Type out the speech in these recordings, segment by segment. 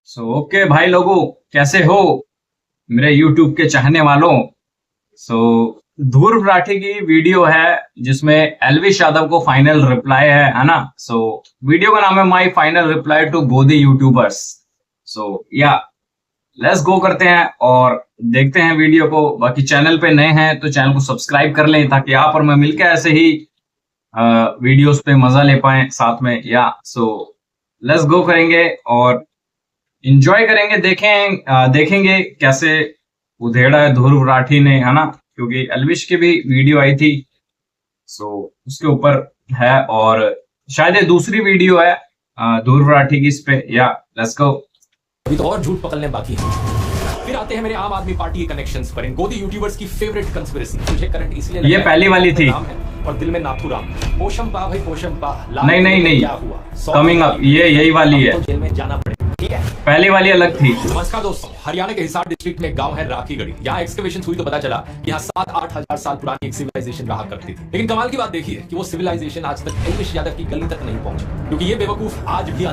Okay भाई लोगों, कैसे हो मेरे यूट्यूब के चाहने वालों। सो ध्रुव राठी की वीडियो है जिसमें एल्विश यादव को फाइनल रिप्लाई है ना। वीडियो का नाम है माय फाइनल रिप्लाई टू गोदी यूट्यूबर्स। या लेट्स गो करते हैं और देखते हैं वीडियो को। बाकी चैनल पे नए हैं तो चैनल को सब्सक्राइब कर लें ताकि आप और मैं मिलकर ऐसे ही वीडियोस पे मजा ले पाए साथ में। लेट्स गो करेंगे और इंजॉय करेंगे। देखेंगे कैसे उधेड़ा है ध्रुव राठी ने, है ना, क्योंकि एल्विश की भी वीडियो आई थी। उसके ऊपर है और शायद ये दूसरी वीडियो है ध्रुव राठी की इस पे। Let's go. अभी तो और झूठ पकड़ने बाकी है। फिर आते हैं मेरे आम आदमी पार्टी के कनेक्शंस पर। इन गोदी यूट्यूबर्स की फेवरेट कंस्पिरेसी मुझे करंट इसलिए ये पहली वाली थी और दिल में नाथुराम पोशंपा भाई पोशंपा। नहीं क्या हुआ कमिंग अप, ये यही वाली है। जेल में जाना पड़ेगा, ठीक है। पहली वाली अलग थी। नमस्कार दोस्तों, हरियाणा के हिसार डिस्ट्रिक्ट में एक गांव है राखीगढ़ी। यहाँ एक्सकवेशन हुई तो पता चला कि यहाँ 7-8 हजार साल पुरानी एक सिविलाइजेशन रहा करती थी। लेकिन कमाल की बात देखिए कि वो सिविलाइजेशन आज तक एल्विश यादव की गली तक नहीं पहुंची, क्योंकि ये बेवकूफ आज भी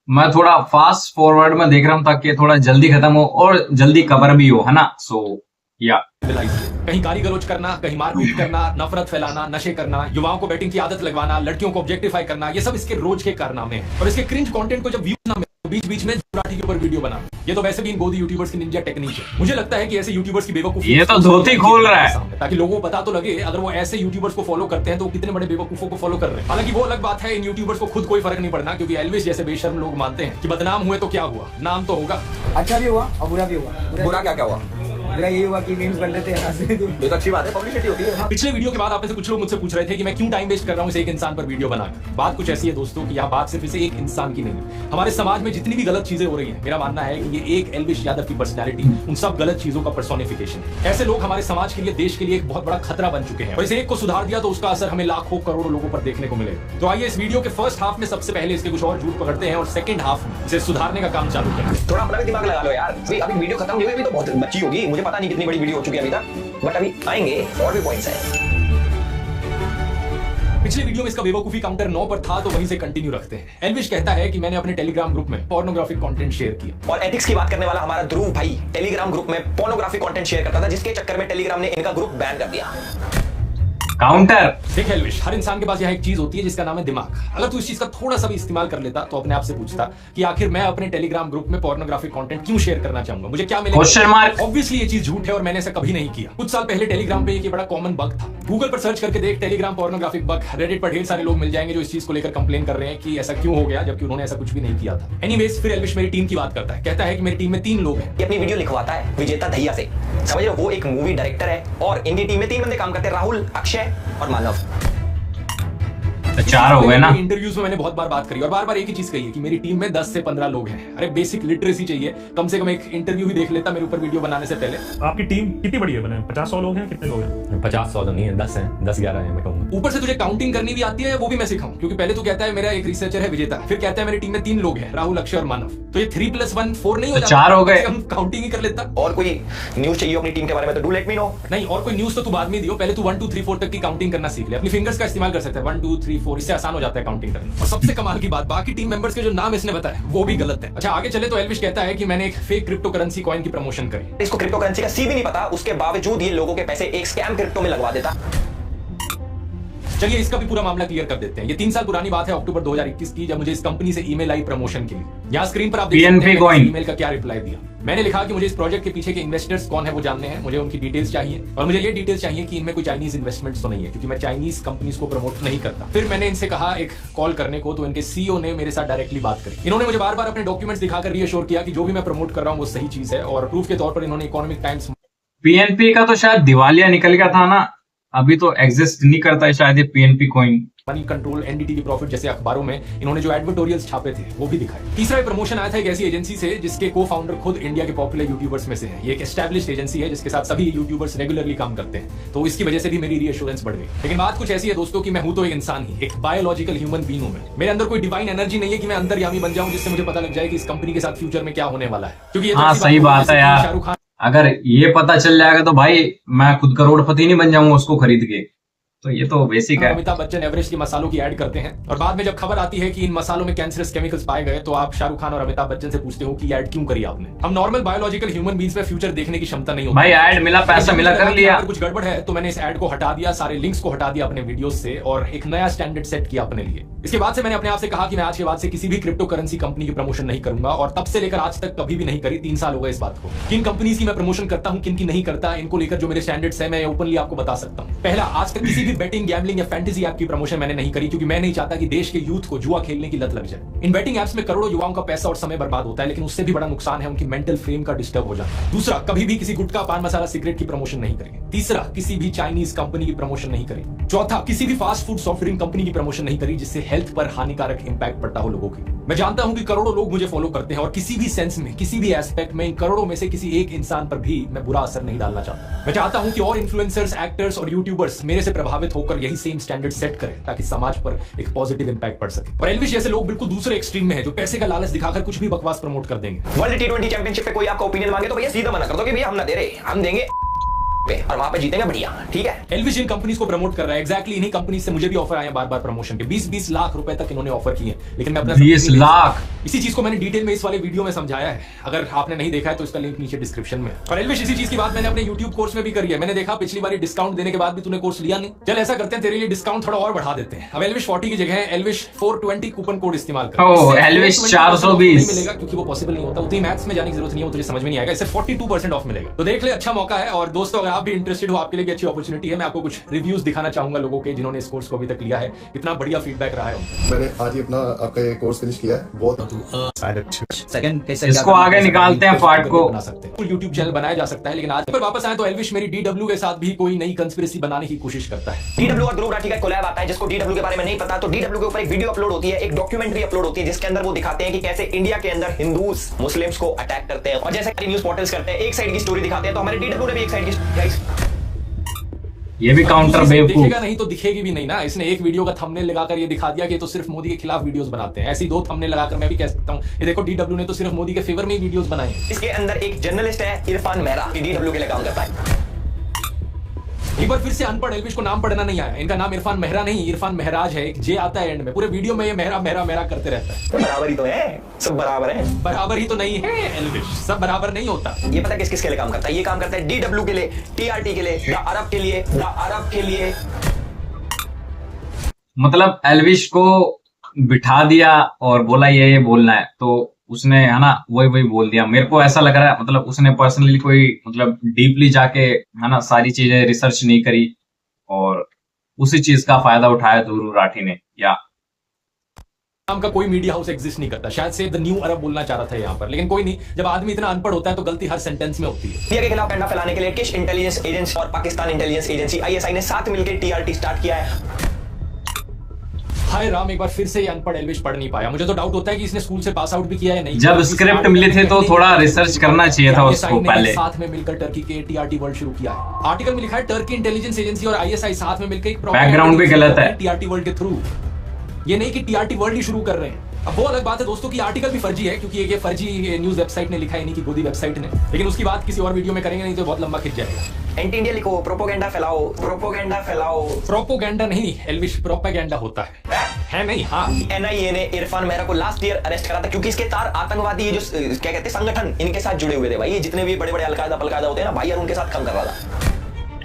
मैं थोड़ा फास्ट फॉरवर्ड में देख रहा हूँ ताकि थोड़ा जल्दी खत्म हो और जल्दी कवर भी हो, है ना। कहीं गाली गलौज करना, कहीं मारपीट करना, नफरत फैलाना, नशे करना, युवाओं को बैटिंग की आदत लगवाना, लड़कियों को ऑब्जेक्टिफाई करना, ये सब इसके रोज के कारनामे हैं। और इसके क्रिंज कंटेंट को जब व्यूज ना मिले बीच में राठी के ऊपर वीडियो बना, ये तो वैसे भी इन गोदी यूट्यूबर्स की निंजा टेक्निक है। मुझे लगता है कि ऐसे यूट्यूबर्स की बेवकूफी, ये तो धोती खोल रहा है ताकि लोगों को पता तो लगे अगर वो ऐसे यूट्यूबर्स को फॉलो करते हैं तो कितने बड़े बेवकूफों को फॉलो कर रहे हैं। हालांकि वो अलग बात है, इन यूट्यूबर्स को खुद कोई फर्क नहीं पड़ना, क्योंकि एल्विश जैसे बेशर्म लोग मानते हैं कि बदनाम हुए तो क्या हुआ, नाम तो होगा। अच्छा भी हुआ और बुरा भी हुआ। बुरा क्या हुआ? मेरा ये हुआ कि मीम्स बन रहे थे। ये तो अच्छी बात है, पब्लिसिटी होती है। पिछले वीडियो के बाद आप में से कुछ लोग मुझसे पूछ रहे थे कि मैं क्यों टाइम वेस्ट कर रहा हूं इस एक इंसान पर वीडियो बनाकर। बात कुछ ऐसी है दोस्तों कि यह बात सिर्फ इसे एक इंसान की नहीं है। हमारे समाज में जितनी भी गलत चीजें हो रही हैं, मेरा मानना है कि ये एक एल्विश यादव की पर्सनैलिटी उन सब गलत चीजों का पर्सोनिफिकेशन है। ऐसे लोग हमारे समाज के लिए, देश के लिए एक बहुत बड़ा खतरा बन चुके हैं और इसे एक को सुधार दिया तो उसका असर हमें लाखों करोड़ों लोगों पर देखने को मिलेगा। तो आइए इस वीडियो के फर्स्ट हाफ में सबसे पहले इसके कुछ और झूठ पकड़ते हैं और सेकंड हाफ में इसे सुधारने का काम चालू करें। थोड़ा अपना भी दिमाग लगा लो यार। अभी वीडियो खत्म नहीं हुई, अभी तो बहुत बची होगी। मुझे पता नहीं कितनी बड़ी वीडियो हो चुकी है अभी तक, बट अभी आएंगे और भी पॉइंट्स हैं। पिछले वीडियो में इसका बेवकूफी काउंटर 9 पर था तो वहीं से कंटिन्यू रखते हैं। एल्विश कहता है कि मैंने अपने टेलीग्राम ग्रुप में पोर्नोग्राफिक कंटेंट शेयर किया। और एथिक्स की बात करने वाला हमारा ध्रुव भाई टेलीग्राम ग्रुप में पोर्नोग्राफिक कंटेंट शेयर करता था, जिसके चक्कर में टेलीग्राम ने इनका ग्रुप बैन कर दिया। काउंटर देख एल्विश, हर इंसान के पास यह एक चीज होती है जिसका नाम है दिमाग। अगर तू इस चीज का थोड़ा सा भी इस्तेमाल कर लेता तो अपने आप से पूछता कि आखिर मैं अपने टेलीग्राम ग्रुप में पोर्नोग्राफिक कंटेंट क्यों शेयर करना चाहूंगा, मुझे क्या मिलेगा? ऑब्वियसली ये चीज झूठ है और मैंने ऐसा कभी नहीं किया। कुछ साल पहले टेलीग्राम पे एक बड़ा कॉमन बग था। गूगल पर सर्च करके देख टेलीग्राम पोर्नोग्राफिक बग, रेडिट पर ढेर सारे लोग मिल जाएंगे जो इस चीज को लेकर कंप्लेन कर रहे हैं कि ऐसा क्यों हो गया, जबकि उन्होंने ऐसा कुछ भी नहीं किया था। एनीवेज, फिर एल्विश मेरी टीम की बात करता है। कहता है कि मेरी टीम में 3 लोग हैं। ये अपनी वीडियो लिखवाता है विजेता दहिया से, समझ रहे हो? वो एक मूवी डायरेक्टर है और इनकी टीम में 3 बंदे काम करते हैं, राहुल, अक्षय और मानव। 4 हो गए ना। इंटरव्यूज में मैंने बहुत बार बात करी और बार बार एक ही चीज कही है कि मेरी टीम में 10 से 15 लोग हैं। अरे बेसिक लिटरेसी चाहिए, कम से कम एक इंटरव्यू ही देख लेता मेरे ऊपर वीडियो बनाने से पहले। आपकी टीम कितनी बड़ी है? बने 50-100 लोग हैं? कितने लोग हैं? 50-100 नहीं है, 10 हैं, 10-11 हैं मैं कहूंगा। ऊपर से तुझे काउंटिंग करनी भी आती है, वो भी मैं सिखाऊं, क्योंकि पहले तू कहता है मेरा एक रिसर्चर है विजेता, फिर कहता है मेरी टीम में 3 लोग हैं, राहुल, अक्षय और मानव। तो ये 3+1 4 नहीं हो जाता? 4 हो गए। हम काउंटिंग ही कर लेता। और कोई न्यूज चाहिए अपनी टीम के बारे में तो डू लेट मी नो। नहीं, और कोई न्यूज तो तू बाद में दियो, पहले तू 1 2 3 4 तक की काउंटिंग करना सीख ले। अपनी फिंगर्स का इस्तेमाल कर सकता है, 1 2 3 4, इससे आसान हो जाता है काउंटिंग करना। और सबसे कमाल की बात, बाकी टीम मेंबर्स के जो नाम इसने बताए वो भी गलत है। अच्छा आगे चले तो एल्विश कहता है कि मैंने एक फेक क्रिप्टो करेंसी कॉइन की प्रमोशन करी। इसको क्रिप्टो करेंसी का सी भी नहीं पता, उसके बावजूद ये लोगों के पैसे एक स्कैम क्रिप्टो में लगवा देता। चलिए इसका भी पूरा मामला क्लियर कर देते हैं। ये 3 साल पुरानी बात है, अक्टूबर 2021 की, जब मुझे इस कंपनी से ईमेल आई प्रमोशन के लिए। यहाँ स्क्रीन पर आप देख सकते हैं मैंने ईमेल का क्या रिप्लाई दिया। मैंने लिखा कि मुझे इस प्रोजेक्ट के पीछे के इन्वेस्टर्स कौन है वो जानने हैं, मुझे उनकी डिटेल्स चाहिए और मुझे ये डिटेल्स चाहिए कि इनमें कोई चाइनीज इन्वेस्टमेंट्स तो नहीं है, क्योंकि मैं चाइनीज कंपनीज को प्रमोट नहीं करता। फिर मैंने इनसे कहा एक कॉल करने को, तो इनके सीईओ ने मेरे साथ डायरेक्टली बात करी। इन्होंने मुझे बार बार अपने डॉक्यूमेंट्स दिखाकर रीअश्योर किया कि जो भी मैं प्रमोट कर रहा हूँ वो सही चीज है, और प्रूफ के तौर पर इन्होंने इकोनॉमिक टाइम्स पीएनपी का तो शायद दिवालिया निकल गया था ना, अभी तो एग्जिस्ट नहीं करता है शायद ये PNP coin. Money control, NDTV profit जैसे अखबारों में इन्होंने जो एडवर्टोरियल्स छापे थे वो भी दिखाए। तीसरा प्रमोशन आया था एक ऐसी एजेंसी से जिसके को फाउंडर खुद इंडिया के पॉपुलर यूट्यूबर्स में से है। ये एक एस्टैब्लिश्ड एजेंसी है जिसके साथ सभी यूट्यूबर्स रेगुलरली काम करते हैं, तो इसकी वजह से भी मेरी रीअश्योरेंस बढ़ गई। लेकिन बात कुछ ऐसी है दोस्तों कि मैं हूं तो एक इंसान ही, एक बायोलॉजिकल ह्यूमन बीइंग हूं मैं। मेरे अंदर कोई डिवाइन एनर्जी नहीं है कि मैं अंतर्यामी बन जाऊं जिससे मुझे पता लग जाए कि इस कंपनी के साथ फ्यूचर में क्या होने वाला है। क्योंकि हाँ सही बात है यार, शाहरुख खान, अगर ये पता चल जाएगा तो भाई मैं खुद करोड़पति नहीं बन जाऊंगा उसको खरीद के। तो ये तो बेसिक है। अमिताभ बच्चन एवरेस्ट के मसालों की ऐड करते हैं और बाद में जब खबर आती है कि इन मसालों में कैंसरस केमिकल्स पाए गए तो आप शाहरुख खान और अमिताभ बच्चन से पूछते हो कि ऐड क्यों करी आपने। हम नॉर्मल बायोलॉजिकल ह्यूमन बींग्स में फ्यूचर देखने की क्षमता नहीं होती। भाई ऐड मिला, पैसा मिला, कर लिया। अगर कुछ गड़बड़ है तो मैंने इस ऐड को हटा दिया, सारे लिंक्स को हटा दिया अपने वीडियोस से और एक नया स्टैंडर्ड सेट किया अपने लिए। इसके बाद से मैंने अपने आप से कहा कि मैं आज के बाद से किसी भी क्रिप्टो करेंसी कंपनी की प्रमोशन नहीं करूंगा और तब से लेकर आज तक कभी भी नहीं करी। 3 साल हो गए इस बात को। किन कंपनीज की मैं प्रमोशन करता हूं, किन की नहीं करता, इनको लेकर जो मेरे स्टैंडर्ड्स है मैं ओपनली आपको बता सकता हूं। पहला, आज तक किसी भी बेटिंग, गैम्बलिंग या फैंटेसी ऐप की प्रमोशन मैंने नहीं करी क्योंकि मैं नहीं चाहता कि देश के यूथ को जुआ खेलने की लत लग जाए। इन बेटिंग ऐप्स में करोड़ों युवाओं का पैसा और समय बर्बाद होता है, लेकिन उससे भी बड़ा नुकसान है उनकी मेंटल फ्रेम का डिस्टर्ब हो जाता है। दूसरा, कभी भी किसी गुटखा, पान मसाला, सिगरेट की प्रमोशन नहीं करेंगे। तीसरा, किसी भी चाइनीज कंपनी की प्रमोशन नहीं करेंगे। चौथा, किसी भी fast food soft drink company की प्रमोशन नहीं करी जिससे हेल्थ पर हानिकारक इंपैक्ट पड़ता हो लोगों की। मैं जानता हूं कि करोड़ों लोग मुझे फॉलो करते हैं और किसी भी सेंस में, किसी भी एस्पेक्ट में इन करोड़ों में से किसी एक इंसान पर भी मैं बुरा असर नहीं डालना चाहता। मैं चाहता हूं कि और इन्फ्लुएंसर्स, एक्टर्स और यूट्यूबर्स मेरे से प्रभावित होकर यही सेम स्टैंडर्ड सेट करें ताकि समाज पर एक पॉजिटिव इंपैक्ट पड़ सके। और एल्विश जैसे लोग बिल्कुल दूसरे एक्सट्रीम में हैं जो पैसे का लालच दिखाकर कुछ भी बकवास प्रमोट कर देंगे। वर्ल्ड टी20 चैंपियनशिप पे कोई आपका ओपिनियन मांगे तो भैया सीधा मना कर दो कि भैया हम ना दे रहे, हम देंगे और वहां पे जीतेंगे बढ़िया, ठीक है। एल्विश इन कंपनीज को प्रमोट कर रहा है। एग्जैक्टली इन्हीं कंपनी से मुझे भी ऑफर आए बार-बार प्रमोशन के। 20-20 लाख रुपए तक इन्होंने ऑफर किए, लेकिन मैं अपना 20 लाख। इसी चीज को मैंने डिटेल में इस वाले वीडियो में समझाया है। अगर आपने नहीं देखा है तो इसका लिंक नीचे डिस्क्रिप्शन में। और एल्विश, इसी चीज की बात मैंने अपने YouTube कोर्स में भी करी है। मैंने देखा पिछली बार डिस्काउंट देने के बाद भी तूने कोर्स लिया नहीं। चल ऐसा करते हैं, तेरे लिए डिस्काउंट थोड़ा और बढ़ा देते हैं। अब एल्विश 40 की जगह एल्विश 420 कूपन कोड इस्तेमाल कर। ओह, एल्विश 420 मिलेगा क्योंकि वो पॉसिबल नहीं होता। उतनी मैथ्स में जाने की जरूरत नहीं है, वो तुझे समझ में नहीं आएगा। इससे 42% ऑफ मिलेगा। तो देख ले, अच्छा मौका है। और दोस्तों, अगर आप भी इंटरेस्टेड हो, आपके लिए भी अच्छी अपॉर्चुनिटी है। मैं आपको कुछ रिव्यूज दिखाना चाहूंगा लोगों के जिन्होंने इस कोर्स को अभी तक लिया है। कितना बढ़िया फीडबैक रहा है। मैंने आज ही अपना आपका ये कोर्स फिनिश किया है। बहुत इसको आगे निकालते हैं पार्ट को। बना सकते हैं, यूट्यूब चैनल बनाया जा सकता है। लेकिन आज पर वापस आए तो एल्विश मेरी DW के साथ भी कोई नई कंस्पिरेसी बनाने की कोशिश करता है। DW और ध्रुव राठी का कोलैब आता है जिसको DW के बारे में नहीं पता, तो DW के ऊपर एक वीडियो अपलोड होती है, एक डॉक्यूमेंट्री अपलोड होती है जिसके अंदर वो दिखाते हैं कि कैसे इंडिया के अंदर हिंदूज मुस्लिम्स को अटैक करते हैं। और जैसे न्यूज पोर्टल्स करते हैं, एक साइड की स्टोरी दिखाते हैं, तो हमारे DW ने भी एक साइड की। ये भी काउंटर बेवकूफ दिखेगा नहीं तो दिखेगी भी नहीं ना। इसने एक वीडियो का थंबनेल लगाकर ये दिखा दिया कि ये तो सिर्फ मोदी के खिलाफ वीडियोस बनाते हैं। ऐसी 2 थंबनेल लगाकर मैं भी कह सकता हूं, ये देखो DW ने तो सिर्फ मोदी के फेवर में ही वीडियोस बनाए हैं। इसके अंदर एक जर्नलिस्ट है इरफान मेहरा, DW के लिए काम करता है। एक बार फिर से अनपढ़ एल्विश को नाम पढ़ना नहीं आया। इनका नाम इरफान मेहरा नहीं, इरफान महराज है। एक जे आता है एंड में। पूरे वीडियो में ये मेहरा मेहरा मेहरा करते रहता है। बराबर ही तो है, सब बराबर है। बराबर ही तो नहीं है एल्विश, सब बराबर नहीं होता। ये पता किस किस के लिए काम करता है? ये काम करता है DW के लिए, TRT के लिए, द अरब के लिए, द अरब के लिए। मतलब एल्विश को बिठा दिया और बोला ये बोलना है, तो उसने, है ना, वही बोल दिया। मेरे को ऐसा लग रहा है, मतलब उसने पर्सनली कोई, मतलब डीपली जाके, है ना, सारी चीजें रिसर्च नहीं करी और उसी चीज का फायदा उठाया ध्रुव राठी ने। या नाम का कोई मीडिया हाउस एग्जिस्ट नहीं करता। शायद से द न्यू अरब बोलना चाह रहा था यहाँ पर, लेकिन कोई नहीं। जब आदमी इतना अनपढ़ होता है तो गलती हर सेंटेंस में होती है। इंडिया के खिलाफ डंडा फैलाने के लिए किश इंटेलिजेंस एजेंसी और पाकिस्तान इंटेलिजेंस एजेंसी ISI ने साथ मिलकर TRT स्टार्ट किया है। हाय राम, एक बार फिर से ये अनपढ़ एल्विश पढ़ नहीं पाया। मुझे तो डाउट होता है कि इसने स्कूल से पास आउट भी किया है नहीं। जब स्क्रिप्ट मिले थे तो थोड़ा रिसर्च करना चाहिए था उसको पहले। साथ में मिलकर टर्की के TRT वर्ल्ड शुरू किया है। आर्टिकल में लिखा है टर्की इंटेलिजेंस एजेंसी और ISI साथ में मिलकर एक बैकग्राउंड भी गलत है। TRT वर्ल्ड के थ्रू, ये नहीं कि TRT वर्ल्ड ही शुरू कर रहे हैं। अब वो अलग बात है दोस्तों कि आर्टिकल भी फर्जी है क्योंकि ये फर्जी न्यूज वेबसाइट ने लिखा है, नहीं कि गोदी वेबसाइट ने। लेकिन उसकी बात किसी और वीडियो में करेंगे, नहीं तो बहुत लंबा खिंच जाएगा। एंटी इंडिया लिखो, प्रोपोगेंडा फैलाओ, प्रोपोगेंडा फैलाओ। प्रोपोगेंडा नहीं एल्विश, प्रोपेगेंडा होता है नहीं। हाँ, NIA ने इरफान मेहरा को लास्ट ईयर अरेस्ट करा था क्योंकि इसके तार आतंकवादी, ये जो क्या कहते हैं संगठन, इनके साथ जुड़े हुए थे भाई। ये जितने भी बड़े बड़े अलकायदा पलकायदा होते हैं ना भाई, यार उनके साथ काम कर रहा था।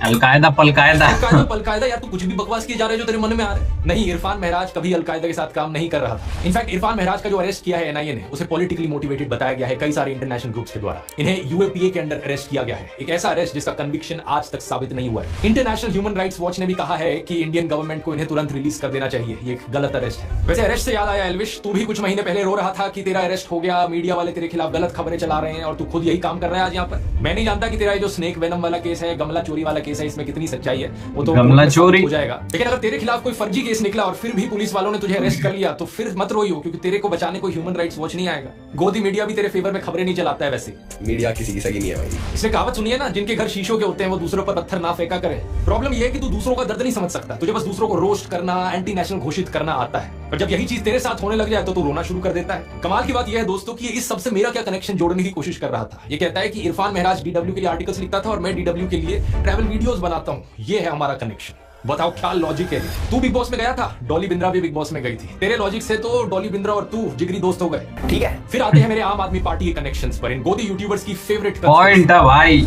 अलकायदा पलकायदा पलकायदा, या तू कुछ भी बकवास किए जा रहे हो जो तेरे मन में आ रहे हैं। नहीं, इरफान महराज कभी अलकायदा के साथ काम नहीं कर रहा था। इनफैक्ट इरफान महराज का जो अरेस्ट किया है NIA ने, उसे पॉलिटिकली मोटिवेटेड बताया गया है कई सारे इंटरनेशनल ग्रुप्स के द्वारा। इन्हें UAPA के अंडर अरेस्ट किया गया है, एक ऐसा अरेस्ट जिसका कन्विक्शन आज तक साबित नहीं हुआ है। इंटरनेशनल ह्यूमन राइट्स वॉच ने भी कहा है कि इंडियन गवर्नमेंट को इन्हें तुरंत रिलीज कर देना चाहिए। ये एक गलत अरेस्ट है। वैसे अरेस्ट से याद आया एल्विश, तू भी कुछ महीने पहले रो रहा था कि तेरा अरेस्ट हो गया, मीडिया वाले तेरे खिलाफ गलत खबरें चला रहे हैं और तू खुद यही काम कर रहा है आज यहाँ पर। मैं नहीं जानता कि तेरा जो स्नेक वेनम वाला केस है, गमला चोरी वाला केस है, इसमें कितनी सच्चाई है, वो तो गमला चोरी हो जाएगा। लेकिन अगर तेरे खिलाफ कोई फर्जी केस निकला और फिर भी पुलिस वालों ने तुझे अरेस्ट कर लिया तो फिर मत रोइयो, क्योंकि तेरे को बचाने कोई ह्यूमन राइट्स वॉच नहीं आएगा। गोदी मीडिया भी तेरे फेवर में खबरें नहीं चलाता है। वैसे मीडिया किसी की सगी नहीं है भाई। इसने कहावत सुनी है ना, जिनके घर शीशों के होते हैं वो दूसरों पर पत्थर ना फेंका करे। प्रॉब्लम ये है कि तू दूसरों का दर्द नहीं समझ सकता, तुझे बस दूसरों को रोस्ट करना, एंटी नेशनल घोषित करना आता है। और जब यही चीज तेरे साथ होने लग जाए तो तू रोना शुरू कर देता है। कमाल की बात यह है दोस्तों कि इस सबसे मेरा क्या कनेक्शन जोड़ने की कोशिश कर रहा था। ये कहता है कि इरफान महराज DW के लिए आर्टिकल्स लिखता था और मैं DW के लिए ट्रैवल वीडियोस बनाता हूं। ये है हमारा कनेक्शन। बताओ क्या लॉजिक है? तू बिग बॉस में गया था, डॉली बिंद्रा भी बिग बॉस में गई थी। तेरे लॉजिक से तो डॉली बिंद्रा और तू जिगरी दोस्त हो गए। ठीक है, फिर आते हैं मेरे आम आदमी पार्टी के कनेक्शंस पर, इन गोदी यूट्यूबर्स की फेवरेट पॉइंट है भाई।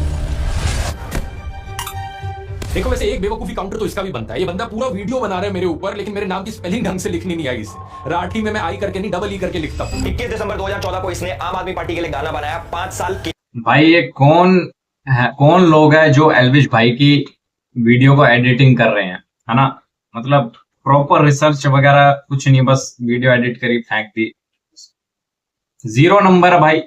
देखो वैसे एक बेवकूफी काउंटर तो इसका भी बनता है। ये बंदा पूरा वीडियो बना रहा है मेरे ऊपर, लेकिन मेरे नाम की स्पेलिंग ढंग से लिखनी नहीं आई इसे। राठी में मैं आई करके नहीं, डबल ई करके लिखता हूं। 21 दिसंबर 2014 को इसने आम आदमी पार्टी के लिए गाना बनाया 5 साल की। भाई ये कौन लोग है जो एल्विश भाई की वीडियो को एडिटिंग कर रहे हैं, है ना? मतलब प्रॉपर रिसर्च वगैरह कुछ नहीं, बस वीडियो एडिट करी फेंक दी। 0 नंबर है भाई।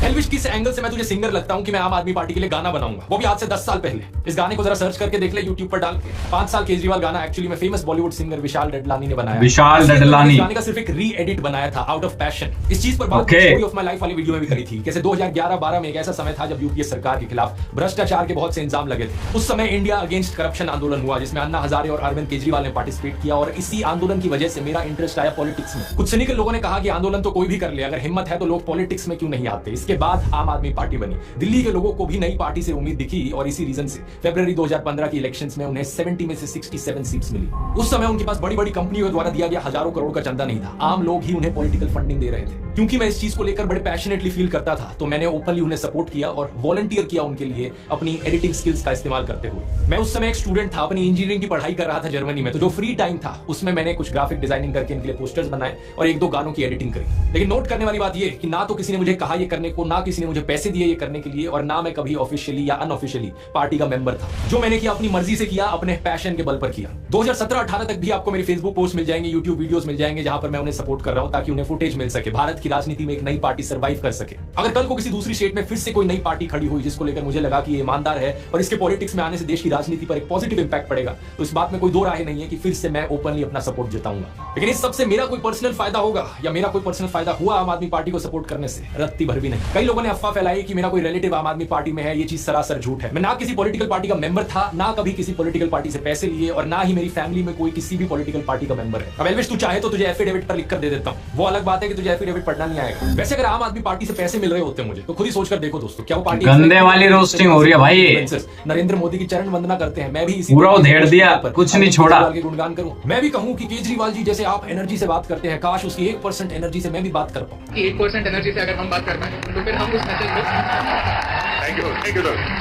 एल्विश किस एंगल से मैं तुझे सिंगर लगता हूं कि मैं आम आदमी पार्टी के लिए गाना बनाऊंगा, वो भी आज से 10 साल पहले। इस गाने को जरा सर्च करके देख ले यूट्यूब पर डाल के। 5 साल केजरीवाल गाना एक्चुअली में फेमस बॉलीवुड सिंगर विशाल डडलानी ने बनाया। विशाल डडलानी गाने का सिर्फ एक री एडिट बनाया था आउट ऑफ पैशन। इस चीज पर बात स्टोरी ऑफ माय लाइफ वाली वीडियो में भी करी थी। कैसे 2011-12 में एक ऐसा समय था जब यूपीए सरकार के खिलाफ भ्रष्टाचार के बहुत से इल्जाम लगे थे। उस समय इंडिया अगेंस्ट करप्शन आंदोलन हुआ, जिसमें अन्ना हजारे और अरविंद केजरीवाल ने पार्टिसिपेट किया। और इसी आंदोलन की वजह से मेरा इंटरेस्ट आया पॉलिटिक्स में। कुछ सिनिकल लोगों ने कहा कि आंदोलन तो कोई भी कर ले, अगर हिम्मत है तो लोग पॉलिटिक्स में क्यों नहीं आते। इसके बाद आम आदमी पार्टी बनी। दिल्ली के लोगों को भी नई पार्टी से उम्मीद दिखी और इसी रीजन से फरवरी 2015 की इलेक्शंस में उन्हें 70 में से 67 सीट्स मिली। उस समय उनके पास बड़ी बड़ी कंपनियों द्वारा दिया गया हजारों करोड़ का चंदा नहीं था, आम लोग ही उन्हें पॉलिटिकल फंडिंग दे रहे थे। क्योंकि मैं इस चीज को लेकर बड़े पैशनेटली फील करता था, तो मैंने ओपनली उन्हें सपोर्ट किया और वॉलंटियर किया उनके लिए अपनी एडिटिंग स्किल्स का इस्तेमाल करते हुए। मैं उस समय एक स्टूडेंट था, अपनी इंजीनियरिंग की पढ़ाई कर रहा था जर्मनी में, तो जो फ्री टाइम था उसमें मैंने कुछ ग्राफिक डिजाइनिंग करके इनके लिए पोस्टर्स बनाए और 1-2 गानों की एडिटिंग करी। लेकिन नोट करने वाली बात यह कि ना तो किसी ने मुझे कहा ये करने को, ना किसी ने मुझे पैसे दिए ये करने के लिए, और ना मैं कभी ऑफिशियली या अनऑफिशियली पार्टी का मेंबर था। जो मैंने किया अपनी मर्जी से किया, अपने पैशन के बल पर किया। 2017-18 तक भी आपको मेरी फेसबुक पोस्ट मिल जाएंगे, यूट्यूब वीडियोस मिल जाएंगे, जहां पर मैं उन्हें सपोर्ट कर रहा हूं ताकि उन्हें फुटेज मिल सके, भारत की राजनीति में एक नई पार्टी सर्वाइव कर सके। अगर कल को किसी दूसरी स्टेट में फिर से कोई नई पार्टी खड़ी हुई जिसको लेकर मुझे लगा कि ये ईमानदार है और इसके पॉलिटिक्स में आने से देश की राजनीति पर एक पॉजिटिव इंपैक्ट पड़ेगा, तो इस बात में कोई दो राय नहीं है कि फिर से मैं ओपनली अपना सपोर्ट जताऊंगा। लेकिन इस सबसे मेरा कोई पर्सनल फायदा होगा या मेरा कोई पर्सनल फायदा हुआ आम आदमी पार्टी को सपोर्ट करने से? रत्ती भर भी नहीं। कई लोगों ने अफवाह फैलाई कि मेरा कोई रिलेटिव आम आदमी पार्टी में है, ये चीज सरासर झूठ है। मैं ना किसी पॉलिटिकल पार्टी का मेंबर था, ना कभी किसी पॉलिटिकल पार्टी से पैसे लिए, और ना ही मेरी फैमिली में कोई किसी भी पॉलिटिकल पार्टी का मेंबर है। अब एल्विश तू चाहे तो तुझे एफिडेविट पर लिख कर दे देता हूं, वो अलग बात है कि तुझे एफिडेविट पढ़ना नहीं आएगा। वैसे अगर आम आदमी पार्टी से पैसे मिल रहे होते मुझे तो खुद ही सोचकर देखो दोस्तों, क्या वो पार्टी गंदे वाली रोस्टिंग हो रही है भाई। नरेंद्र मोदी की चरण वंदना करते हैं, मैं भी इसी पूरा उधेड़ दिया, कुछ नहीं छोड़ा। गुणगान करूं, मैं भी कहूं कि केजरीवाल जी जैसे आप एनर्जी से बात करते हैं, काश उसकी 1% एनर्जी से मैं भी बात कर पाऊं। 1% एनर्जी से अगर हम बात कर पाए तो फिर हम उस मैसेज को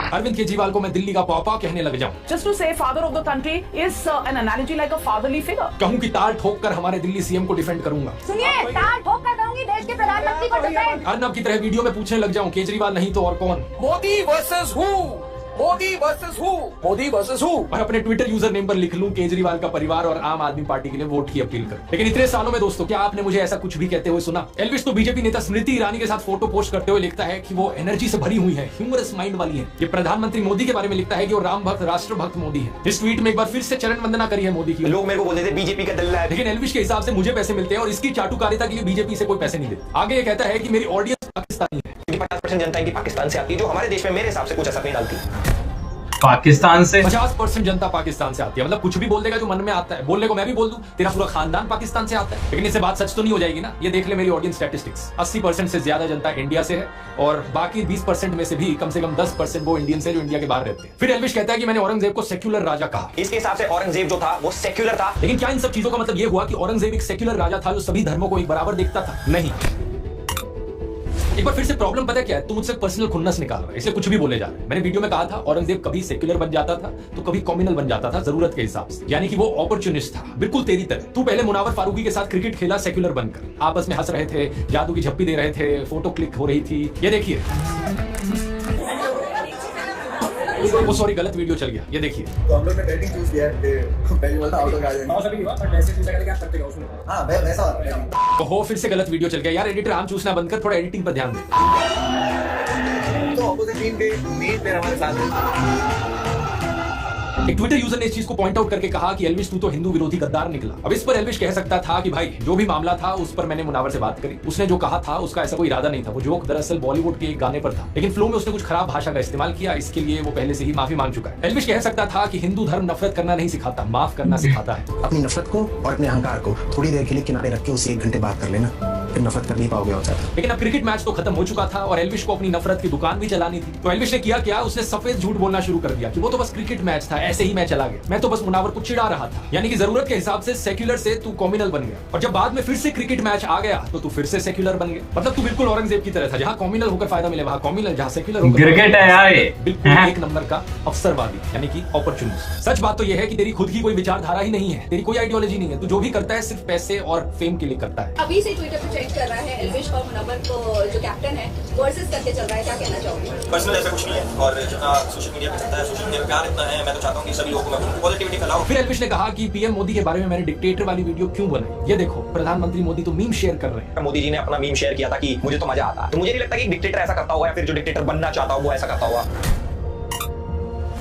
अरविंद केजरीवाल को मैं दिल्ली का पापा कहने लग जाऊं। Just to say father of the country is an analogy like a fatherly figure. कहूं कि ताल ठोक कर हमारे दिल्ली सीएम को डिफेंड करूंगा। सुनिए, ताल ठोक कर कहूंगी देश के प्रधानमंत्री को डिफेंड। अर्नब की तरह वीडियो में पूछने लग जाऊं, केजरीवाल नहीं तो और कौन? Modi versus who? Modi versus who? Modi versus who? और अपने ट्विटर यूजर नेम पर लिख लूं केजरीवाल का परिवार और आम आदमी पार्टी के लिए वोट की अपील कर। लेकिन इतने सालों में दोस्तों, क्या आपने मुझे ऐसा कुछ भी कहते हुए सुना? एल्विश तो बीजेपी नेता स्मृति ईरानी के साथ फोटो पोस्ट करते हुए लिखता है कि वो एनर्जी से भरी हुई है, ह्यूमरस माइंड वाली है। ये प्रधानमंत्री मोदी के बारे में लिखता है कि वो राम भक्त, राष्ट्र भक्त मोदी है। इस ट्वीट में एक बार फिर से चरण वंदना करी है मोदी की। लोग मेरे को बोलते थे बीजेपी का दल्ला है, लेकिन एल्विश के हिसाब से मुझे पैसे मिलते हैं और इसकी चाटुकारिता के लिए बीजेपी से कोई पैसे नहीं देते। आगे ये कहता है कि मेरी ऑडियंस पाकिस्तानी है। 50% जनता इनकी पाकिस्तान से आती है, जो हमारे देश में मेरे हिसाब से कुछ असर नहीं डालती। पाकिस्तान से 50% जनता पाकिस्तान से आती है, मतलब कुछ भी बोल देगा जो मन में आता है। बोलने को मैं भी बोल दूं, तेरा पूरा खानदान पाकिस्तान से आता है, लेकिन इससे बात सच तो नहीं हो जाएगी ना। ये देख ले मेरी ऑडियंस स्टैटिस्टिक्स, 80% से ज्यादा जनता इंडिया से है और बाकी 20% में से भी कम 10% वो इंडियन से जो इंडिया के बाहर रहते हैं। फिर एल्विश कहता है कि मैंने औरंगजेब को सेक्युलर राजा कहा। इसके हिसाब से औरंगजेब जो था वो सेक्युलर था। लेकिन क्या इन सब चीजों का मतलब ये हुआ कि औरंगजेब एक सेक्युलर राजा था जो सभी धर्मों को एक बराबर देखता था? नहीं। एक बार फिर से प्रॉब्लम पता क्या है, तू मुझसे पर्सनल खुन्नस निकाल रहा है, इसलिए कुछ भी बोले जा रहा है। मैंने वीडियो में कहा था औरंगजेब कभी सेक्युलर बन जाता था तो कभी कम्युनल बन जाता था, जरूरत के हिसाब से, यानी कि वो अपॉर्चुनिस्ट था, बिल्कुल तेरी तरह। तू पहले मुनावर फारूकी के साथ क्रिकेट खेला सेक्युलर बनकर, आपस में हंस रहे थे, जादू की झप्पी दे रहे थे, फोटो क्लिक हो रही थी। ये देखिए, वो सॉरी गलत वीडियो चल गया, ये देखिए। तो हम लोग ने ट्रेडिंग चूज किया है कि पहले बोलता आउट ऑफ गार्डन। और सभी हुआ पर वैसे चूज करके क्या करते हो उसमें? हां वैसा हो फिर से गलत वीडियो चल गया। यार एडिटर आम चूसना बंद कर, थोड़ा एडिटिंग पर ध्यान दे। तो ऑपोजिट टीम के मेन प्लेयर हमारे साथ हैं। एक ट्विटर यूजर ने इस चीज को पॉइंट आउट करके कहा कि एल्विश तू तो हिंदू विरोधी गद्दार निकला। अब इस पर एल्विश कह सकता था कि भाई जो भी मामला था उस पर मैंने मुनावर से बात करी, उसने जो कहा था उसका ऐसा कोई इरादा नहीं था, वो जोक दरअसल बॉलीवुड के एक गाने पर था, लेकिन फ्लो में उसने कुछ खराब भाषा का इस्तेमाल किया, इसके लिए वो पहले से ही माफी मांग चुका है। एल्विश कह सकता था कि हिंदू धर्म नफरत करना नहीं सिखाता, माफ करना सिखाता है। अपनी नफरत को और अपने अहंकार को थोड़ी देर के लिए किनारे रख के उसे 1 घंटे बात कर लेना, फिर नफरत कर नहीं पाओगे और ज्यादा। लेकिन अब क्रिकेट मैच तो खत्म हो चुका था और एल्विश को अपनी नफरत की दुकान भी चलानी थी। तो एल्विश ने किया क्या, उसने सफेद झूठ बोलना शुरू कर दिया कि वो तो बस क्रिकेट मैच था, ऐसे ही मैं चला गया, मैं तो बस मुनावर को चिढ़ा रहा था। यानी कि जरूरत के हिसाब से सेक्युलर से तू कॉम्युनल बन गया, और जब बाद में फिर से क्रिकेट मैच आ गया तो तू फिर से सेक्युलर बन गया। मतलब तू बिल्कुल औरंगजेब की तरह था, जहां कॉम्युनल होकर फायदा मिले वहां कॉम्युनल, जहां सेक्युलर होकर क्रिकेट है यार ये। बिल्कुल एक नंबर का अवसरवादी यानी कि अपॉर्चुनिस्ट। सच बात तो यह है कि तेरी खुद की कोई विचारधारा ही नहीं है, तेरी कोई आइडियोलॉजी नहीं है, तू जो भी करता है सिर्फ पैसे और फेम के लिए करता है। अभी से ट्विटर पे ट्रेंड कर रहा है एल्विश और मुनव्वर को जो कैप्टन है वर्सेस करके चल रहा है, क्या कहना चाहोगे? पर्सनल ऐसा कुछ नहीं है, और जितना सोशल मीडिया पे चलता है, सोशल मीडिया पे प्यार इतना है, मैं तो चाहता हूं कि सभी लोगों को मैं पॉजिटिविटी फैलाऊं। फिर एल्विश ने कहा कि पीएम मोदी के बारे में मैंने डिक्टेटर वाली वीडियो क्यों बनाई, ये देखो प्रधानमंत्री मोदी तो मीम शेयर कर रहे हैं। मोदी जी ने अपना मीम शेयर किया था कि मुझे तो मजा आता, तो मुझे नहीं लगता कि डिक्टेटर ऐसा करता होगा या फिर जो डिक्टेटर बनना चाहता हो वो ऐसा करता होगा।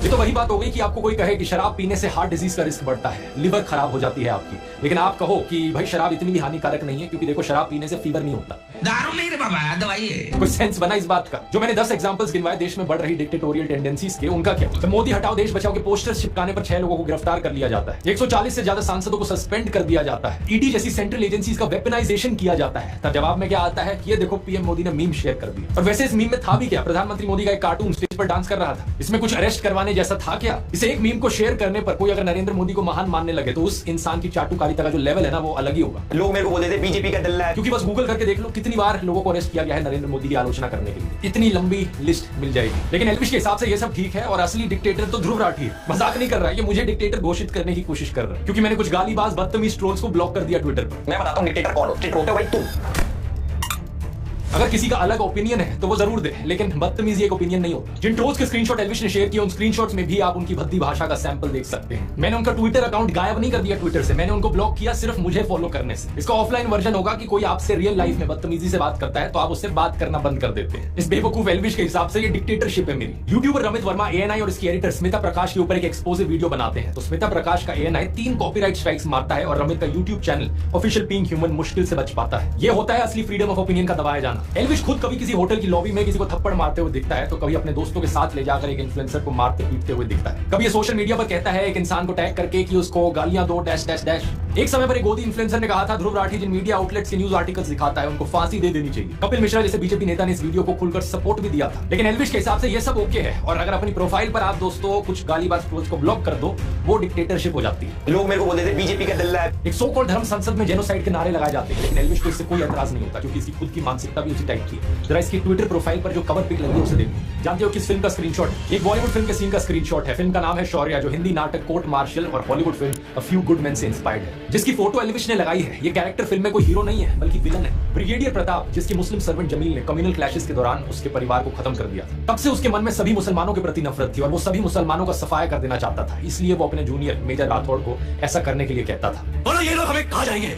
ये तो वही बात हो गई कि आपको कोई कहे कि शराब पीने से हार्ट डिजीज का रिस्क बढ़ता है, लिवर खराब हो जाती है आपकी, लेकिन आप कहो कि भाई शराब इतनी भी हानिकारक नहीं है, क्योंकि देखो शराब पीने से फीवर नहीं होता। दारू नहीं रे बाबा, दवाई है। कुछ सेंस बना इस बात का? जो मैंने 10 एग्जांपल्स गिनवाए देश में बढ़ रही डिक्टेटोरियल टेंडेंसीज के, उनका क्या? तो मोदी हटाओ देश बचाओ के पोस्टर्स चिपकाने पर 6 लोगों को गिरफ्तार कर लिया जाता है, 140 से ज्यादा सांसदों को सस्पेंड कर दिया जाता है, ईडी जैसी सेंट्रल एजेंसीज का वेपनाइजेशन किया जाता है। तब जवाब में क्या आता है कि ये देखो पीएम मोदी ने मीम शेयर कर दिया। और वैसे इस मीम में था भी क्या? प्रधानमंत्री मोदी का एक कार्टून स्टेज पर डांस कर रहा था, इसमें कुछ अरेस्ट करवाने जैसा था क्या? इसे एक मीम को शेयर करने पर कोई अगर नरेंद्र मोदी को महान मानने लगे तो उस इंसान की चाटुकारिता का जो लेवल है ना वो अलग ही होगा। लोग मेरे को बोलते थे बीजेपी का दल्ला है, क्योंकि बस गूगल करके देख लो कितनी बार लोगों को अरेस्ट किया गया है नरेंद्र मोदी की आलोचना करने के लिए, इतनी लंबी लिस्ट मिल जाएगी। लेकिन एल्विश के हिसाब से ये सब ठीक है और असली डिक्टेटर तो ध्रुव राठी है। मजाक नहीं कर रहा है, ये मुझे डिक्टेटर घोषित करने की कोशिश कर रहा है, क्योंकि मैंने कुछ गालीबाज बदतमीज ट्रोल्स को ब्लॉक कर दिया ट्विटर पर। मैं बताता हूं डिक्टेटर कौन होता है, होते हो भाई तुम। अगर किसी का अलग ओपिनियन है तो वो जरूर दे, लेकिन बदतमीजी एक ओपिनियन नहीं होता। जिन ट्रोल्स के स्क्रीनशॉट एल्विश ने शेयर किए उन स्क्रीनशॉट्स में भी आप उनकी भद्दी भाषा का सैंपल देख सकते हैं। मैंने उनका ट्विटर अकाउंट गायब नहीं कर दिया ट्विटर से, मैंने उनको ब्लॉक किया सिर्फ मुझे फॉलो करने से। इसका ऑफलाइन वर्जन होगा कि कोई आपसे रियल लाइफ में बदतमीजी से बात करता है तो आप उससे बात करना बंद कर देते हैं। इस बेवकूफ एल्विश के हिसाब से ये डिक्टेटरशिप है मेरी। यूट्यूबर रमित वर्मा एएनआई और इसकी एडिटर स्मिता प्रकाश के ऊपर एक एक्सपोजिव वीडियो बनाते हैं, तो स्मिता प्रकाश का एएनआई 3 कॉपीराइट स्ट्राइक्स मारता है और रमित का YouTube channel official being human मुश्किल से बच पाता है। ये होता है असली फ्रीडम ऑफ ओपिनियन का दबाया जाना। एल्विश खुद कभी किसी होटल की लॉबी में किसी को थप्पड़ मारते हुए दिखता है, तो कभी अपने दोस्तों के साथ ले जाकर एक इन्फ्लुएंसर को मारते पीटते हुए दिखता है। कभी ये सोशल मीडिया पर कहता है एक इंसान को टैग करके कि उसको गालियां दो डैश डैश डैश। एक समय पर एक गोदी इन्फ्लुएंसर ने कहा था ध्रुव राठी जिन मीडिया आउटलेट्स के न्यूज आर्टिकल्स दिखाता है उनको फांसी दे देनी चाहिए। कपिल मिश्रा जैसे बीजेपी नेता ने इस वीडियो को खुलकर सपोर्ट भी दिया था। लेकिन एल्विश के हिसाब से ये सब ओके है, और अगर अपनी प्रोफाइल पर आप दोस्तों कुछ गालीबाज ट्रोल्स को ब्लॉक कर दो वो डिक्टेटरशिप हो जाती है। लोग मेरे को बोलते थे बीजेपी का दल्ला है। एक सो कॉल्ड धर्म संसद में जेनोसाइड के नारे लगाए जाते हैं, लेकिन एल्विश को इससे कोई एतराज नहीं होता क्योंकि इसकी खुद की मानसिकता भी उसी टाइप की है। जरा इसकी ट्विटर प्रोफाइल पर जो कवर पिक लगी है उसे देखो। जानते हो किस फिल्म का स्क्रीनशॉट? एक बॉलीवुड फिल्म के सीन का स्क्रीनशॉट है। फिल्म का नाम है शौर्या, जो हिंदी नाटक कोर्ट मार्शल और Hollywood film a few good main से इंस्पायर्ड है, जिसकी फोटो एल्विश ने लगाई है। ये कैरेक्टर फिल्म में कोई हीरो नहीं है बल्कि विलन है, ब्रिगेडियर प्रताप, जिसकी मुस्लिम सर्वेंट जमील ने कम्युनल क्लैशेस के दौरान उसके परिवार को खत्म कर दिया था। तब से उसके मन में सभी मुसलमानों के प्रति नफरत थी और वो सभी मुसलमानों का सफाया कर देना चाहता था, इसलिए वो अपने जूनियर मेजर राठौड़ को ऐसा करने के लिए कहता था। बोलो ये लोग हमें कहाँ जाएंगे?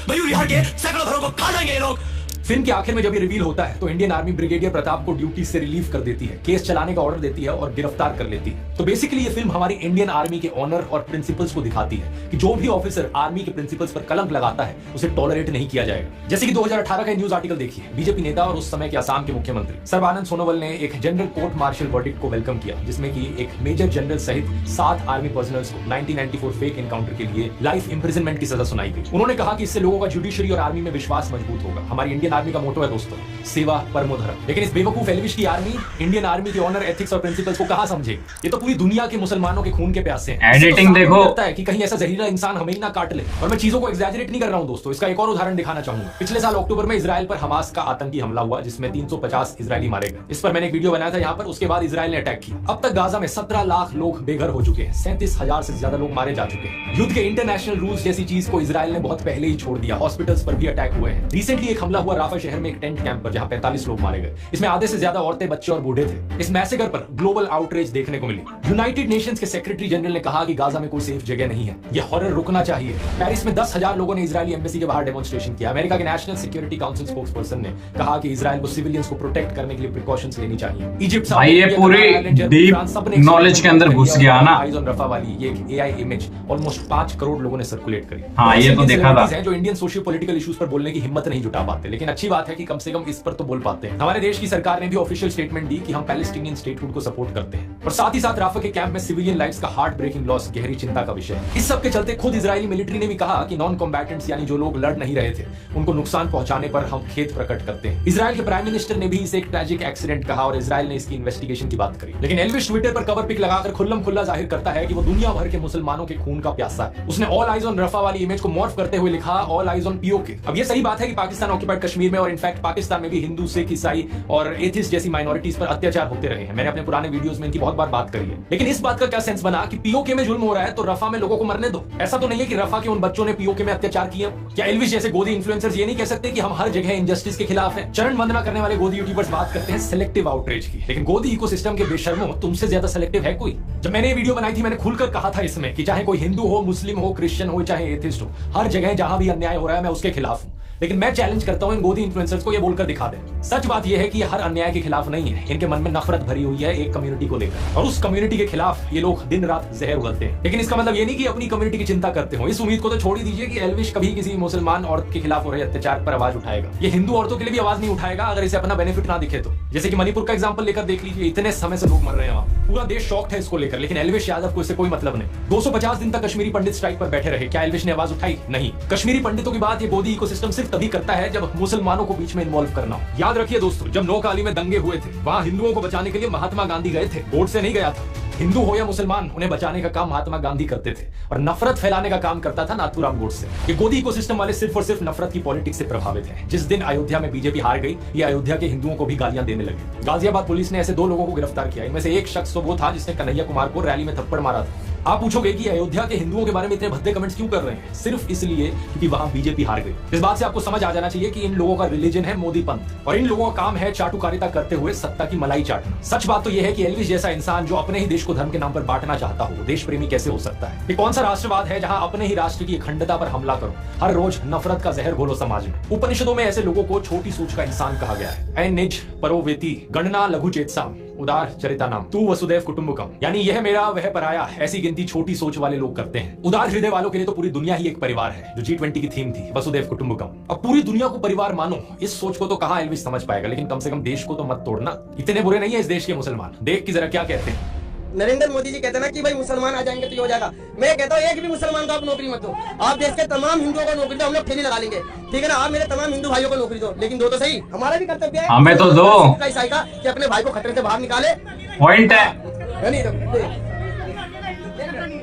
मयूर यहाँ के सैकड़ों घरों को कहाँ जाएंगे ये लोग? फिल्म के आखिर में जब ये रिवील होता है तो इंडियन आर्मी ब्रिगेडियर प्रताप को ड्यूटी से रिलीव कर देती है, केस चलाने का ऑर्डर देती है और गिरफ्तार कर लेती है। तो बेसिकली ये फिल्म हमारी इंडियन आर्मी के ऑनर और प्रिंसिपल्स को दिखाती है कि जो भी ऑफिसर आर्मी के प्रिंसिपल्स पर कलंक लगाता है उसे टॉलरेट नहीं किया जाएगा। जैसे कि 2018 का न्यूज आर्टिकल देखिए, बीजेपी नेता और उस समय के असम के मुख्यमंत्री सर्बानंद सोनोवाल ने एक जनरल कोर्ट मार्शल वर्डिक्ट को वेलकम किया, जिसमें कि एक मेजर जनरल सहित 7 आर्मी पर्सनल्स को 1994 फेक एनकाउंटर के लिए लाइफ इंप्रिजनमेंट की सजा सुनाई गई। उन्होंने कहा कि इससे लोगों का जुडिशरी और आर्मी में विश्वास मजबूत होगा। हमारी इंडियन आर्मी का मोटो है दोस्तों, सेवा परमो धर्म। लेकिन इस बेवकूफ एल्विश की आर्मी इंडियन आर्मी के ऑनर, एथिक्स और प्रिंसिपल्स को कहां समझे? ये तो पूरी दुनिया के मुसलमानों के खून के प्यासे हैं। एडिटिंग देखो है कि कहीं ऐसा जहरीला इंसान हमें ही ना काट ले। और मैं चीजों को एग्जैजरेट नहीं कर रहा हूं दोस्तों, इसका एक और उदाहरण दिखाना चाहूंगा। पिछले साल अक्टूबर में इजराइल पर हमास का आतंकी हमला हुआ जिसमें 350 इजरायली मारे गए। इस पर मैंने एक वीडियो बनाया था यहाँ पर। उसके बाद इजराइल ने अटैक किया। अब तक गाजा में 17 लाख लोग बेघर हो चुके हैं, 37,000 से ज्यादा लोग मारे जा चुके हैं। युद्ध के इंटरनेशनल रूल्स जैसी चीज को इजराइल ने बहुत पहले ही छोड़ दिया। हॉस्पिटल्स पर भी अटैक हुए हैं। रिसेंटली एक हमला हुआ राफा शहर में एक टेंट कैंप पर, जहां 45 लोग मारे गए। इसमें आधे से ज्यादा औरतें, बच्चे और बूढ़े थे। इस मैसेकर पर ग्लोबल आउटरीच देखने को मिली। यूनाइटेड नेशंस के सेक्रेटरी जनरल ने कहा कि गाजा में कोई सेफ जगह नहीं है, यह हॉरर रुकना चाहिए। पेरिस में 10,000 लोगों ने इजरायली एम्बेसी के बाहर डेमोन्स्ट्रेशन किया। अमेरिका के नेशनल सिक्योरिटी काउंसिल स्पोक्सपर्सन ने कहा कि इजराइल को सिविलियंस को प्रोटेक्ट करने के लिए प्रिकॉशंस लेनी चाहिए। इजिप्ट भाई ये पूरी डीप नॉलेज के अंदर घुस गया ना। रफा वाली ये एक एआई इमेज ऑलमोस्ट 5 करोड़ लोगों ने सर्कुलेट करी। हाँ, ये तो देखा था। जो इंडियन सोशियो पॉलिटिकल इश्यूज पर बोलने की हिम्मत नहीं जुटा पाते, लेकिन अच्छी बात है कि कम से कम इस पर तो बोल पाते हैं। हमारे देश की सरकार ने भी ऑफिशियल स्टेटमेंट दी कि हम पैलेस्टीनियन स्टेटहुड को सपोर्ट करते हैं। और साथ ही साथ राफा के कैंप में सिविलियन लाइव्स का हार्ट ब्रेकिंग लॉस गहरी चिंता का विषय है। इस सब के चलते खुद इजरायली मिलिट्री ने भी कहा कि नॉन कॉम्बैटेंट्स यानी जो लोग लड़ नहीं रहे थे उनको नुकसान पहुंचाने पर हम खेद प्रकट करते हैं। इजराइल के प्राइम मिनिस्टर ने भी इसे एक ट्रैजिक एक्सीडेंट कहा और इजराइल ने इसकी इन्वेस्टिगेशन की बात करी। लेकिन एल्विश ट्विटर पर कवर पिक लगाकर खुल्लम खुल्ला जाहिर करता है कि वो दुनिया भर के मुसलमानों के खून का प्यासा है। उसने ऑल आइज ऑन रफा वाली इमेज को मॉर्फ करते हुए लिखा ऑल आइज ऑन पीओके। अब ये सही बात है कि पाकिस्तान ऑक्यूपाइड कश्मीर में और इनफैक्ट पाकिस्तान में भी हिंदू, सिख, ईसाई और एथिस्ट जैसी माइनॉरिटीज पर अत्याचार होते रहे हैं। मैंने अपने पुराने वीडियोस में इनकी बहुत बार बात करी है। लेकिन इस बात का क्या सेंस बना कि पीओके में जुल्म हो रहा है तो रफा में लोगों को मरने दो? ऐसा तो नहीं है कि रफा के उन बच्चों ने पीओके में अत्याचार किया। क्या एल्विश जैसे गोदी इन्फ्लुएंसर्स ये नहीं कह सकते कि हम हर जगह इनजस्टिस के खिलाफ हैं? चरण वंदना करने वाले गोदी यूट्यूबर्स बात करते हैं सिलेक्टिव आउटरीच की, लेकिन गोदी इकोसिस्टम के बेशर्मों तुमसे ज्यादा सिलेक्टिव है कोई? जब मैंने ये वीडियो बनाई थी मैंने खुलकर कहा था इसमें कि चाहे कोई हिंदू हो, मुस्लिम हो, क्रिश्चियन हो, चाहे एथिस्ट हो, हर जगह जहां भी अन्याय हो रहा है मैं उसके खिलाफ हूं। लेकिन मैं चैलेंज करता हूं इन गोदी इन्फ्लुएंसर्स को ये बोलकर दिखा दें। सच बात यह है कि ये हर अन्याय के खिलाफ नहीं है, इनके मन में नफरत भरी हुई है एक कम्युनिटी को लेकर और उस कम्युनिटी के खिलाफ ये लोग दिन रात जहर उगलते हैं। लेकिन इसका मतलब ये नहीं कि अपनी कम्युनिटी की चिंता करते हो। इस उम्मीद को तो छोड़ ही दीजिए कि एल्विश कभी किसी मुसलमान औरत के खिलाफ हो रहे अत्याचार पर आवाज उठाएगा। ये हिंदू औरतों के लिए भी आवाज नहीं उठाएगा अगर इसे अपना बेनिफिट ना दिखे तो। जैसे कि मणिपुर का एग्जाम्पल लेकर देख लीजिए, इतने समय से लोग मर रहे हैं वहां, पूरा देश शॉक्ड है इसको लेकर, लेकिन एल्विश यादव को इससे कोई मतलब नहीं। 250 दिन तक कश्मीरी पंडित स्ट्राइक पर बैठे रहे, क्या एल्विश ने आवाज उठाई? नहीं। कश्मीरी पंडितों की बात ये गोदी इकोसिस्टम सिर्फ तभी करता है जब मुसलमानों को बीच में इन्वॉल्व करना हो। याद रखिए दोस्तों, जब नौकाली में दंगे हुए थे वहां हिंदुओं को बचाने के लिए महात्मा गांधी गए थे, गोडसे नहीं गया था। हिंदू हो या मुसलमान, उन्हें बचाने का काम महात्मा गांधी करते थे और नफरत फैलाने का काम करता था नाथूराम गोडसे। ये गोदी इकोसिस्टम वाले सिर्फ और सिर्फ नफरत की पॉलिटिक्स से प्रभावित हैं। जिस दिन अयोध्या में बीजेपी हार गई, ये अयोध्या के हिंदुओं को भी गालियां देने लगे। गाजियाबाद पुलिस ने ऐसे 2 लोगों को गिरफ्तार किया। इनमें से एक शख्स तो वो था जिसने कन्हैया कुमार को रैली में थप्पड़ मारा था। आप पूछोगे कि अयोध्या के हिंदुओं के बारे में इतने भद्दे कमेंट्स क्यों कर रहे हैं? सिर्फ इसलिए क्योंकि वहां बीजेपी हार गई। इस बात से आपको समझ आ जाना चाहिए कि इन लोगों का रिलीजन है मोदी पंथ और इन लोगों का काम है चाटुकारिता करते हुए सत्ता की मलाई चाटना। सच बात तो यह है कि एल्विश जैसा इंसान जो अपने ही देश को धर्म के नाम पर बांटना चाहता हो, देश प्रेमी कैसे हो सकता है? ये कौन सा राष्ट्रवाद है जहां अपने ही राष्ट्र की अखंडता पर हमला करो, हर रोज नफरत का जहर घोलो समाज में? उपनिषदों में ऐसे लोगों को छोटी सोच का इंसान कहा गया है। निज परोवेति गणना लघु चेतसाम उदार चरिता नाम तू वसुदेव कुटुंबकम, यानी यह मेरा वह पराया, ऐसी गिनती छोटी सोच वाले लोग करते हैं। उदार हृदय वालों के लिए तो पूरी दुनिया ही एक परिवार है, जो G20 की थीम थी, वसुदेव कुटुंबकम। अब पूरी दुनिया को परिवार मानो, इस सोच को तो कहाँ एल्विश समझ पाएगा, लेकिन कम से कम देश को तो मत तोड़ना। इतने बुरे नहीं है इस देश के मुसलमान, देख की जरा क्या कहते हैं। नरेंद्र मोदी जी कहते हैं ना कि भाई मुसलमान आ जाएंगे तो ये हो जाएगा। मैं कहता हूँ एक भी मुसलमान को आप नौकरी मत दो, आप देश के तमाम हिंदुओं को नौकरी दो, हम लोग ठेली लगा लेंगे, ठीक है ना? आप मेरे तमाम हिंदू भाइयों को नौकरी दो, लेकिन दो तो सही। हमारा भी कर्तव्य है हमें तो दो ईसाई का कि अपने भाई को खतरे से बाहर निकाले। पॉइंट है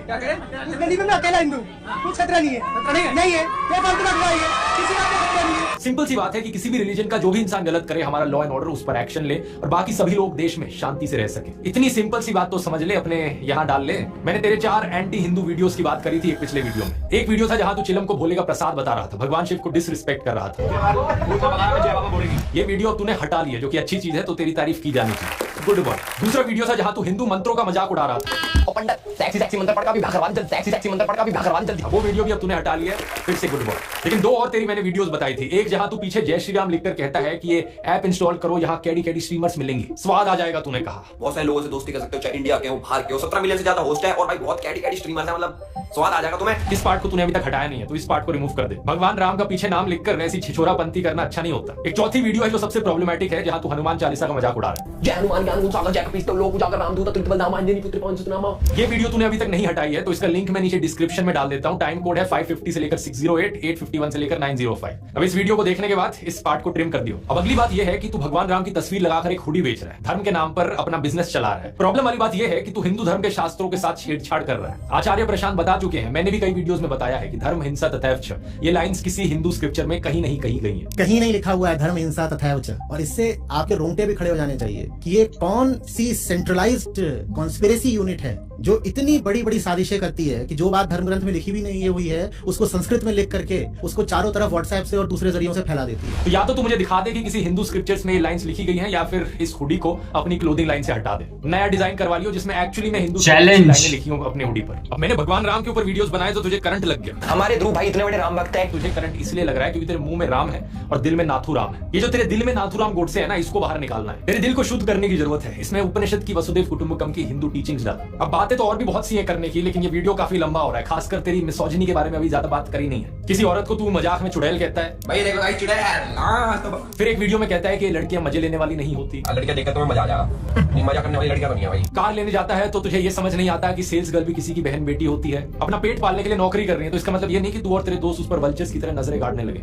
क्या करें? इस गली में मैं अकेला हिंदू, कुछ खतरा नहीं है, नहीं है, क्या फालतू का खतरा है, किसी बात का खतरा नहीं है। सिंपल सी बात है कि किसी भी रिलीजन का जो भी इंसान गलत करे, हमारा लॉ एंड ऑर्डर उस पर एक्शन ले और बाकी सभी लोग देश में शांति से रह सके। इतनी सिंपल सी बात तो समझ ले, अपने यहाँ डाल ले। मैंने तेरे 4 एंटी हिंदू वीडियोस की बात करी थी एक पिछले वीडियो में। एक वीडियो था जहां तू चिलम को भोले का प्रसाद बता रहा था, भगवान शिव को डिसरिस्पेक्ट कर रहा था। ये वीडियो तूने हटा लिया, जो कि अच्छी चीज है, तो तेरी तारीफ की जानी चाहिए, गुड बॉय। दूसरा वीडियो था जहां तू हिंदू मंत्रों का मजाक उड़ा रहा था। पंडित सेक्सी मंत्र पढ़ का भी भागरवान जल्दी, सेक्सी मंत्र पढ़ का भी भागरवान जल्दी। वो वीडियो भी अब तूने हटा लिया, फिर से गुड बॉय। लेकिन 2 और तेरी मैंने वीडियोस बताई थी। एक जहां तू पीछे जय श्री राम लिखकर कहता है कि ये ऐप इंस्टॉल करो, यहाँ कैडी स्ट्रीमर्स मिलेंगे, स्वाद आ जाएगा, तूने कहा। बहुत सारे लोगों से दोस्ती कर सकते हो, चाहे इंडिया के हो, बाहर के हो, 17 मिलियन से ज्यादा होस्ट है और भाई बहुत कैडी स्ट्रीमर्स है, मतलब स्वाद आ जाएगा तुम्हें। इस पार्ट को तूने अभी तक हटाया नहीं है, तो इस पार्ट को रिमूव कर दे। भगवान राम का पीछे नाम लिखकर ऐसी छिछोरापंती करना अच्छा नहीं होता। एक चौथी वीडियो है जो सबसे प्रॉब्लमेटिक है, जहां तू हनुमान चालीसा का मजाक उड़ा रहा है। जय हनुमान ज्ञान गुण सागर जय कपीस लोक उजागर रामदूत अतुलित बलधामा अंजनी पुत्र पवन सुत नामा। ये वीडियो तूने अभी तक नहीं हटाई है, तो इसका लिंक मैं नीचे डिस्क्रिप्शन में डाल देता हूं। टाइम कोड है 550 से लेकर 608, 851 से लेकर 905। अब इस वीडियो को देखने के बाद इस पार्ट को ट्रिम कर दियो। अब अगली बात यह है कि तू भगवान राम की तस्वीर लगाकर एक हुडी बेच रहा है, धर्म के नाम पर अपना बिजनेस चला रहा है। प्रॉब्लम वाली बात यह है कि तू हिंदू धर्म के शास्त्रों के साथ छेड़छाड़ कर रहा है। आचार्य प्रशांत बता चुके हैं, मैंने भी कई वीडियोस में बताया है कि धर्म हिंसा तथैव च, ये लाइंस किसी हिंदू स्क्रिप्चर में कहीं नहीं कही गई है। कहीं नहीं लिखा हुआ है धर्म हिंसा तथैव च। और इससे आपके रोंगटे भी खड़े हो जाने चाहिए कि ये कौन सी सेंट्रलाइज्ड कॉन्स्पिरेसी यूनिट है जो इतनी बड़ी बड़ी साजिशें करती है कि जो बात धर्म ग्रंथ में लिखी भी नहीं है हुई है, उसको संस्कृत में लिख करके उसको चारों तरफ व्हाट्सएप से और दूसरे जरियों से फैला देती है। तो या तो तू मुझे दिखा दे कि किसी हिंदू स्क्रिप्चर्स में ये लाइंस लिखी गई हैं, या फिर इस हुडी को अपनी क्लोथिंग लाइन से हटा दे, नया डिजाइन करवा लियो जिसमें एक्चुअली में हिंदू लाइनें लिखी हो अपने हुडी पर। अब मैंने भगवान राम के ऊपर वीडियोस बनाए तो तुझे करंट लग गया। हमारे ध्रुव भाई इतने बड़े राम भक्त है। तुझे करंट इसलिए लग रहा है क्योंकि तेरे मुंह में राम है और दिल में नाथूराम है। ये जो तेरे दिल में नाथूराम गोडसे है ना, इसको बाहर निकालना है। तेरे दिल को शुद्ध करने की जरूरत है। इसमें उपनिषद की वसुदेव कुटुंबकम की हिंदू टीचिंग्स डाल। अब बात बातें तो और भी बहुत सी है करने की, लेकिन ये वीडियो काफी लंबा हो रहा है। खासकर तेरी मिसोजिनी के बारे में अभी ज्यादा बात करी नहीं है। किसी औरत को तू मजाक में चुड़ैल कहता है, भाई देखो भाई चुड़ैल। फिर एक वीडियो में कहता है कि लड़कियां मजे लेने वाली नहीं होती। लड़कियां देखकर तुम्हें मजा आ जाएगा, मजा करने वाली लड़कियां तो नहीं है भाई। कार लेने जाता है तो तुझे ये समझ नहीं आता कि सेल्स गर्ल भी किसी की बहन बेटी होती है। अपना पेट पालने के लिए नौकरी कर रही है, तो इसका मतलब ये नहीं कि तू और तेरे दोस्त उस पर वल्चर्स की तरह नजरें गाड़ने लगे।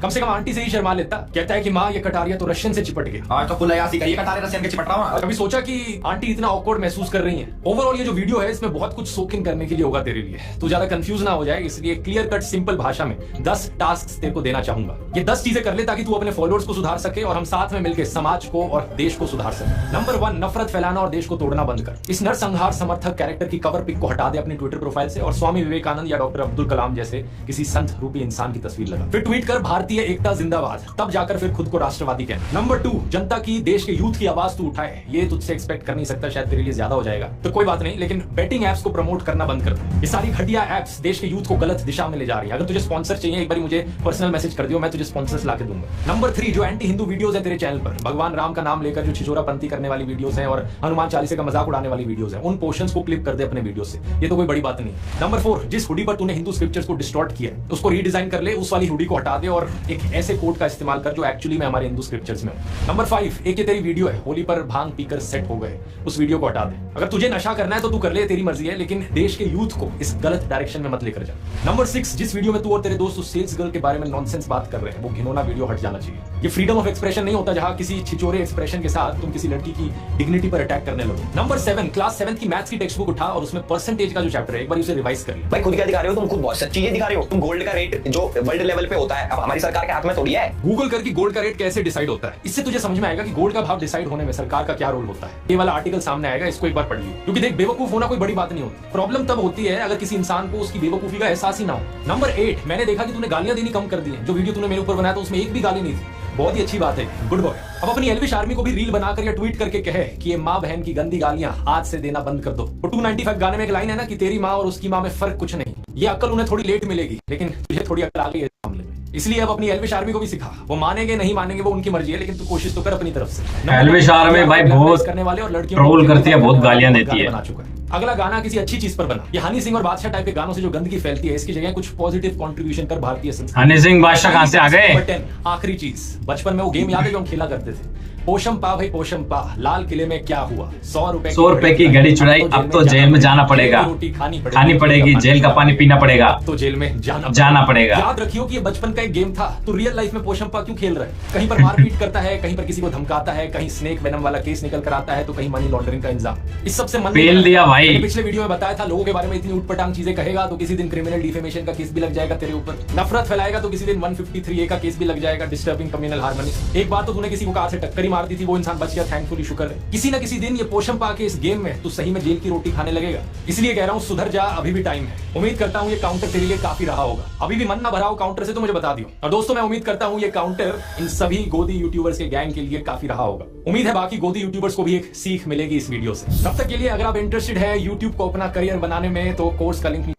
कम से कम आंटी से ही शर्मा लेता। कहता है कि माँ ये कटारिया तो रशियन से चिपट गए। आज तो फुल अयासी करिए, कटारे रशियन के चिपट रहा हूं। कभी सोचा कि आंटी इतना ऑकवर्ड महसूस कर रही हैं? ओवरऑल ये जो वीडियो है इसमें बहुत कुछ सोक इन करने के लिए होगा तेरे लिए, तू ज्यादा कंफ्यूज ना हो जाए, इसलिए क्लियर कट सिंपल भाषा में 10 टास्क तेरे को देना चाहूंगा। ये 10 चीजें कर ले ताकि तू अपने फॉलोअर्स को सुधार सके और हम साथ में मिलकर समाज को और देश को सुधार सके। नंबर 1, नफरत फैलाना और देश को तोड़ना बंद कर। इस नरसंहार समर्थक कैरेक्टर की कवर पिक को हटा दे अपनी ट्विटर प्रोफाइल से और स्वामी विवेकानंद या डॉक्टर अब्दुल कलाम जैसे किसी संत रूपी इंसान की तस्वीर लगा। फिर ट्वीट कर भारतीय एकता जिंदाबाद, तब जाकर फिर खुद को राष्ट्रवादी कहना। नंबर 2, जनता की, देश के यूथ की आवाज तू उठाए। ये तुझसे एक्सपेक्ट कर नहीं सकता, शायद तेरे लिए ज्यादा हो जाएगा, तो कोई बात नहीं, लेकिन बेटिंग एप्स को प्रमोट करना बंद कर दे। ये सारी घटिया एप्स देश के यूथ को गलत दिशा में ले जा रही है। अगर तुझे स्पॉन्सर चाहिए एक बार मुझे पर्सनल मैसेज कर दियो, मैं तुझे स्पॉन्सर्स ला के दूंगा। नंबर 3, जो एंटी हिंदू वीडियोस है तेरे चैनल पर, भगवान राम का नाम लेकर जो छिछोरापंथी करने वाली वीडियोस हैं और हनुमान चालीसा का मजाक उड़ाने वाली वीडियोस हैं, उन पोर्शंस को क्लिप कर दे अपने वीडियो से। ये तो कोई बड़ी बात नहीं। नंबर 4, जिस हुडी पर तूने हिंदू स्क्रिप्चर्स को डिस्टॉर्ट किया है उसको रीडिजाइन कर ले, उस वाली हुडी को हटा दे और एक ऐसे कोड का इस्तेमाल कर जो एक्चुअली में हमारे हिंदू स्क्रिप्चर्स में हो। नंबर 5, एक ये तेरी वीडियो है होली पर भांग पीकर सेट हो गए, उस वीडियो को हटा दे। अगर तुझे नशा करना है तो तू कर ले, तेरी मर्जी है, लेकिन देश के यूथ को इस गलत डायरेक्शन में मत लेकर जा। नंबर 6, जिस वीडियो में तू और तेरे दोस्त उस सेल्स गर्ल के बारे में नॉनसेंस बात कर रहे हैं वो घिनौना वीडियो हट जाना चाहिए। ये फ्रीडम ऑफ एक्सप्रेशन नहीं होता जहां किसी छिचोरे एक्सप्रेशन के साथ तुम किसी लड़की की डिग्निटी पर अटैक करने लगो। नंबर 7, क्लास 7 की मैथ्स की टेक्स्ट बुक उठा और उसमें परसेंटेज का जो चैप्टर है एक बार उसे रिवाइज कर ले। भाई खुद क्या दिखा रहे हो तुम? खुद बहुत सच्ची चीजें दिखा रहे हो तुम। गोल्ड का रेट जो वर्ल्ड लेवल पे होता है अब हमारी सरकार के हाथ में थोड़ी है। गूगल करके गोल्ड का रेट कैसे डिसाइड होता है, इससे तुझे समझ में आएगा कि गोल्ड का भाव डिसाइड होने में सरकार का क्या रोल होता है। ये वाला आर्टिकल सामने आएगा, इसको एक बार पढ़ लियो, क्योंकि देख बेवकूफ होना कोई बड़ी बात नहीं होती, प्रॉब्लम तब होती है अगर किसी इंसान को उसकी बेवकूफी का एहसास ही ना हो। नंबर 8, मैंने देखा कि तूने गालियां देनी कम कर दी है। जो वीडियो तूने मेरे ऊपर बनाया था उसमें एक भी गाली नहीं थी, बहुत ही अच्छी बात है, गुड बॉय। अब अपनी एल्विश आर्मी को भी रील बनाकर या ट्वीट करके कहे कि ये माँ बहन की गंदी गालियां आज से देना बंद कर दो। तो 295 गाने में एक लाइन है ना कि तेरी माँ और उसकी माँ में फर्क कुछ नहीं। ये अक्ल उन्हें थोड़ी लेट मिलेगी, लेकिन तुझे थोड़ी अक्ल आ गई है इस मामले में, इसलिए अब अपनी एल्विश आर्मी को भी सिखा। वो मानेंगे नहीं मानेंगे वो उनकी मर्जी है, लेकिन तू कोशिश तो कर अपनी तरफ से। एल्विश आर्मी भाई बहुत करने वाले और लड़कियों ट्रोल करती है, बहुत गालियां देती है। बना चुका है। अगला गाना किसी अच्छी चीज पर बना। ये हनी सिंह और बादशाह टाइप के गानों से जो गंदगी फैलती है इसकी जगह कुछ पॉजिटिव कंट्रीब्यूशन कर भारतीय संस्कृति। हनी सिंह बादशाह कहां से आ गए? आखिरी चीज, बचपन में वो गेम याद है जो हम खेला करते थे, पोशम पा भाई पोशम पा, लाल किले में क्या हुआ, 100 रुपए की घड़ी चुराई, अब तो जेल में जाना पड़ेगा, रोटी खानी पड़ेगी, जेल का पानी पीना पड़ेगा, तो जेल में जाना पड़ेगा। याद रखियो कि ये बचपन का एक गेम था, तो रियल लाइफ में पोशम पा क्यों खेल रहा है? कहीं पर मारपीट करता है, कहीं पर किसी को धमकाता है, कहीं स्नेक वेनम वाला केस निकल कर आता है, तो कहीं मनी लॉन्ड्रिंग का इल्जाम। इस सबसे मन पेल दिया भाई। पिछले वीडियो में बताया था, लोगों के बारे में इतनी उटपटांग चीजें कहेगा तो किसी दिन क्रिमिनल डिफेमेशन का केस भी लग जाएगा तेरे ऊपर, नफरत फैलाएगा तो किसी दिन 153A का केस भी लग जाएगा, डिस्टर्बिंग कम्युनल हार्मनी। एक बार तो तूने किसी को कार से टक्कर ही मार दी थी, वो इंसान बच गया, थैंकफुली शुक्र है। किसी ना किसी दिन ये पोषण पा के इस गेम में तू सही में जेल की रोटी खाने लगेगा, इसलिए कह रहा हूँ सुधर जा, अभी भी टाइम है। उम्मीद करता हूँ ये काउंटर तेरे लिए काफी रहा होगा। अभी भी मन ना भरा हो काउंटर से तो मुझे बता दियो। और दोस्तों मैं उम्मीद करता हूँ ये काउंटर इन सभी गोदी यूट्यूबर्स के गैंग के लिए काफी रहा होगा। उम्मीद है बाकी गोदी यूट्यूबर्स को भी एक सीख मिलेगी इस वीडियो से। तब तक के लिए अगर आप इंटरेस्टेड है यूट्यूब को अपना करियर बनाने में तो कोर्स का link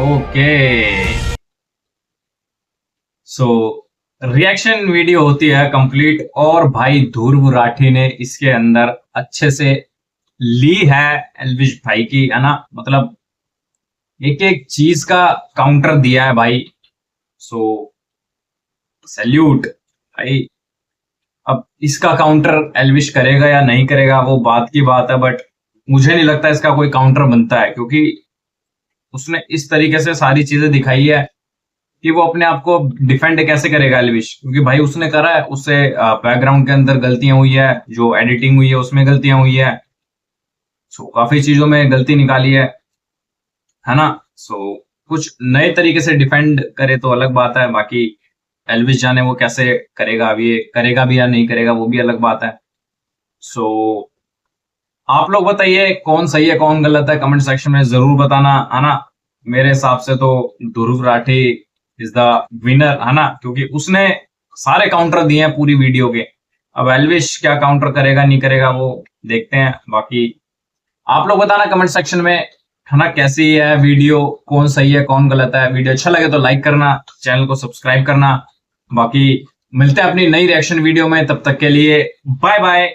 okay. So reaction video होती है कंप्लीट, और भाई ध्रुव राठी ने इसके अंदर अच्छे से ली है एल्विश भाई की, है ना, मतलब एक एक चीज का काउंटर दिया है भाई। सो सैल्यूट भाई। अब इसका काउंटर एल्विश करेगा या नहीं करेगा वो बात की बात है, बट मुझे नहीं लगता इसका कोई काउंटर बनता है, क्योंकि उसने इस तरीके से सारी चीजें दिखाई है कि वो अपने आप को डिफेंड कैसे करेगा एल्विश, क्योंकि भाई उसने करा है, उससे बैकग्राउंड के अंदर गलतियां हुई है, जो एडिटिंग हुई है उसमें गलतियां हुई है, सो काफी चीजों में गलती निकाली है ना। सो कुछ नए तरीके से डिफेंड करे तो अलग बात है, बाकी एल्विश जाने वो कैसे करेगा, अभी करेगा भी या नहीं करेगा वो भी अलग बात है। सो आप लोग बताइए कौन सही है कौन गलत है, कमेंट सेक्शन में जरूर बताना, है ना। मेरे हिसाब से तो Dhruv Rathee is the winner, है ना, क्योंकि उसने सारे काउंटर दिए हैं पूरी वीडियो के। अब एल्विश क्या काउंटर करेगा नहीं करेगा वो देखते हैं। बाकी आप लोग बताना कमेंट सेक्शन में, है ना, कैसी है वीडियो, कौन सही है कौन गलत है। वीडियो अच्छा लगे तो लाइक करना, चैनल को सब्सक्राइब करना। बाकी मिलते हैं अपनी नई रिएक्शन वीडियो में, तब तक के लिए बाय बाय।